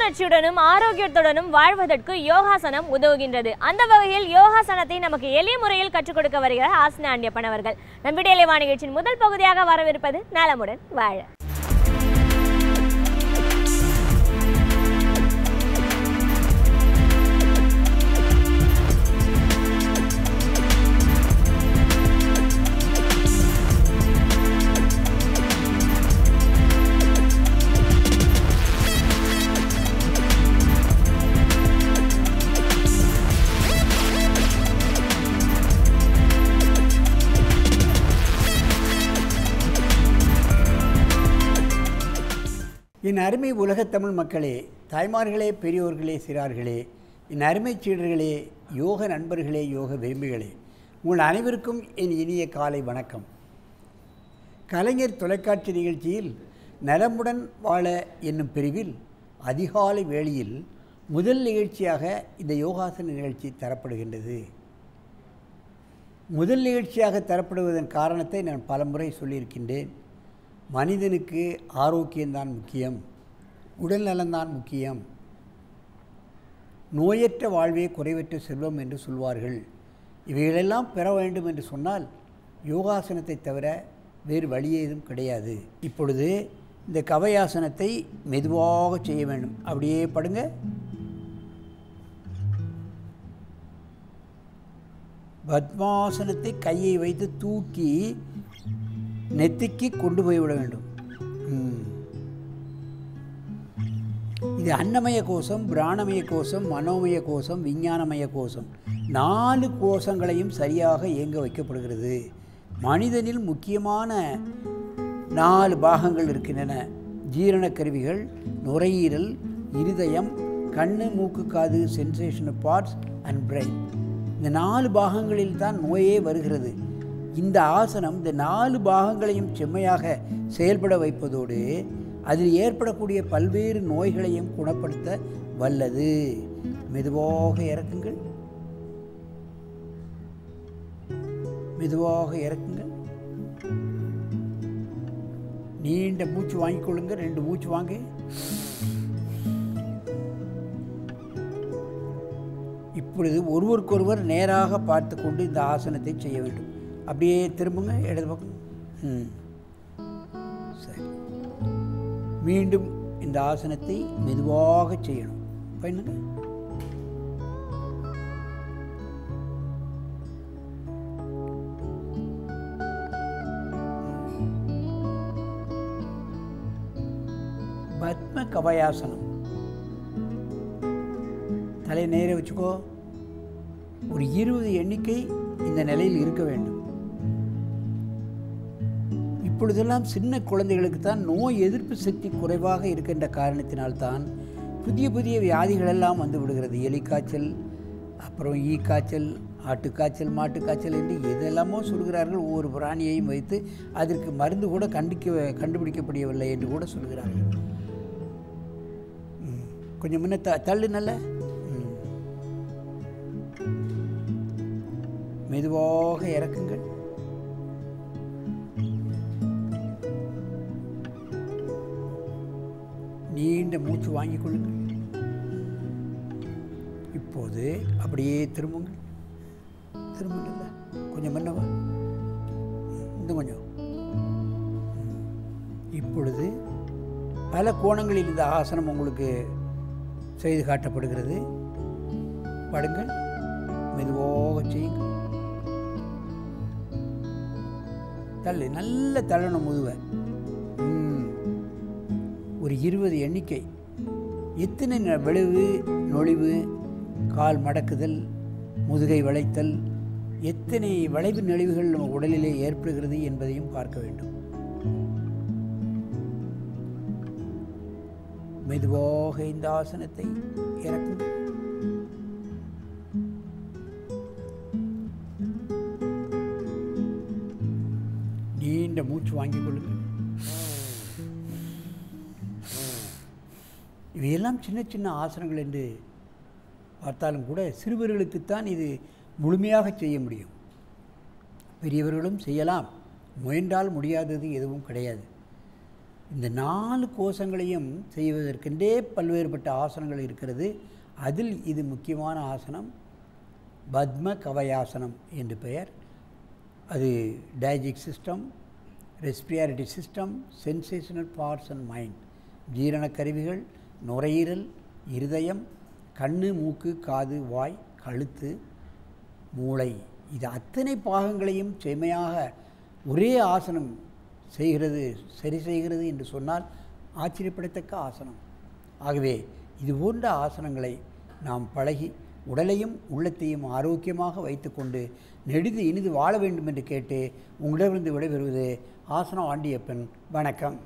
புத்துணர்ச்சியுடனும் ஆரோக்கியத்துடனும் வாழ்வதற்கு யோகாசனம் உதவுகின்றது. அந்த வகையில் யோகாசனத்தை நமக்கு எளிய முறையில் கற்றுக் கொடுக்க வருகிறார் ஆசனா ஆண்டியப்பன் அவர்கள். நம் விடியலை நிகழ்ச்சியின் முதல் பகுதியாக வரவிருப்பது நலமுடன் வாழ. என் அருமை உலகத் தமிழ் மக்களே, தாய்மார்களே, பெரியோர்களே, சிறார்களே, என் அருமை சீடர்களே, யோக நண்பர்களே, யோக விரும்பிகளே, உங்கள் அனைவருக்கும் என் இனிய காலை வணக்கம். கலைஞர் தொலைக்காட்சி நிகழ்ச்சியில் நலமுடன் வாழ என்னும் பிரிவில் அதிகாலை வேளையில் முதல் நிகழ்ச்சியாக இந்த யோகாசன நிகழ்ச்சி தரப்படுகின்றது. முதல் நிகழ்ச்சியாக தரப்படுவதன் காரணத்தை நான் பலமுறை சொல்லியிருக்கின்றேன். மனிதனுக்கு ஆரோக்கியம்தான் முக்கியம், உடல் நலம்தான் முக்கியம், நோயற்ற வாழ்வே குறைவற்ற செல்வம் என்று சொல்வார்கள். இவைகளெல்லாம் பெற வேண்டும் என்று சொன்னால் யோகாசனத்தை தவிர வேறு வழி ஏதும் கிடையாது. இப்பொழுது இந்த கவயாசனத்தை மெதுவாக செய்ய வேண்டும். அப்படியே படுங்க. பத்மாசனத்தை கையை வைத்து தூக்கி நெத்திக்கு கொண்டு போய்விட வேண்டும். இது அன்னமய கோஷம், பிராணமய கோஷம், மனோமய கோஷம், விஞ்ஞானமய கோஷம், 4 கோஷங்களையும் சரியாக இயங்க வைக்கப்படுகிறது. மனிதனில் முக்கியமான 4 பாகங்கள் இருக்கின்றன. ஜீரண கருவிகள், நுரையீரல், இருதயம், கண்ணு, மூக்கு, காது, சென்சேஷனல் பார்ட்ஸ் அண்ட் பிரெயின். இந்த 4 பாகங்களில் தான் நோயே வருகிறது. இந்த ஆசனம் இந்த 4 பாகங்களையும் செம்மையாக செயல்பட வைப்பதோடு அதில் ஏற்படக்கூடிய பல்வேறு நோய்களையும் குணப்படுத்த வல்லது. மெதுவாக இறக்குங்கள், மெதுவாக இறக்குங்கள். நீண்ட மூச்சு வாங்கிக் கொள்ளுங்கள். 2 மூச்சு வாங்க. இப்பொழுது ஒருவருக்கொருவர் நேராக பார்த்து கொண்டு இந்த ஆசனத்தை செய்ய வேண்டும். அப்படியே திரும்புங்க இடது பக்கம். சரி, மீண்டும் இந்த ஆசனத்தை மெதுவாக செய்யணும். பண்ணுங்க. பத்ம கவயாசனம். தலை நேர வச்சுக்கோ. ஒரு 20 எண்ணிக்கை இந்த நிலையில் இருக்க வேண்டும். இப்பொழுதெல்லாம் சின்ன குழந்தைகளுக்கு தான் நோய் எதிர்ப்பு சக்தி குறைவாக இருக்கின்ற காரணத்தினால்தான் புதிய புதிய வியாதிகளெல்லாம் வந்து விடுகிறது. எலிக்காய்ச்சல், அப்புறம் ஈ காய்ச்சல், ஆட்டுக்காய்ச்சல், மாட்டுக்காய்ச்சல் என்று எதெல்லாமோ சொல்கிறார்கள். ஒவ்வொரு பிராணியையும் வைத்து அதற்கு மருந்து கூட கண்டுபிடிக்கப்படவில்லை என்று கூட சொல்கிறார்கள். கொஞ்சம் முன்ன தள்ளு. நல்ல மெதுவாக இறக்குங்கள். நீண்ட மூச்சு வாங்கிக் கொள்ளுங்கள். இப்போது அப்படியே திரும்புங்கள். திரும்புங்க. கொஞ்சம் முன்னவா, இன்னும் கொஞ்சம். இப்பொழுது பல கோணங்களில் இந்த ஆசனம் உங்களுக்கு செய்து காட்டப்படுகிறது. படுங்கள், மெதுவாக செய்யுங்கள். தள்ளு, நல்ல தள்ளணும் முதுவை. ஒரு 20 எண்ணிக்கை. எத்தனை விளைவு, நொழிவு, கால் மடக்குதல், முதுகை வளைத்தல், எத்தனை வளைவு நெளிவுகள் நம்ம உடலிலே ஏற்படுகிறது என்பதையும் பார்க்க வேண்டும். மெதுவாக இந்த ஆசனத்தை இறக்குங்கள். நீண்ட மூச்சு வாங்கிக் கொள்ளுங்கள். இவையெல்லாம் சின்ன சின்ன ஆசனங்கள் என்று பார்த்தாலும் கூட சிறுவர்களுக்குத்தான் இது முழுமையாக செய்ய முடியும். பெரியவர்களும் செய்யலாம், முயன்றால் முடியாதது எதுவும் கிடையாது. இந்த 4 கோஷங்களையும் செய்வதற்கென்றே பல்வேறுபட்ட ஆசனங்கள் இருக்கிறது. அதில் இது முக்கியமான ஆசனம் பத்ம கவயாசனம் என்று பெயர். அது digestive system, respiratory system, sensational parts and mind, ஜீரண கருவிகள், நுரையீரல், இருதயம், கண்ணு, மூக்கு, காது, வாய், கழுத்து, மூளை, இது அத்தனை பாகங்களையும் செம்மையாக ஒரே ஆசனம் சரி செய்கிறது என்று சொன்னால் ஆச்சரியப்படத்தக்க ஆசனம். ஆகவே இது போன்ற ஆசனங்களை நாம் பழகி உடலையும் உள்ளத்தையும் ஆரோக்கியமாக வைத்துக்கொண்டு நெடிது இனிது வாழ வேண்டும் என்று கேட்டு உங்களிடமிருந்து விடைபெறுவது ஆசனம் ஆண்டியப்பன். வணக்கம்.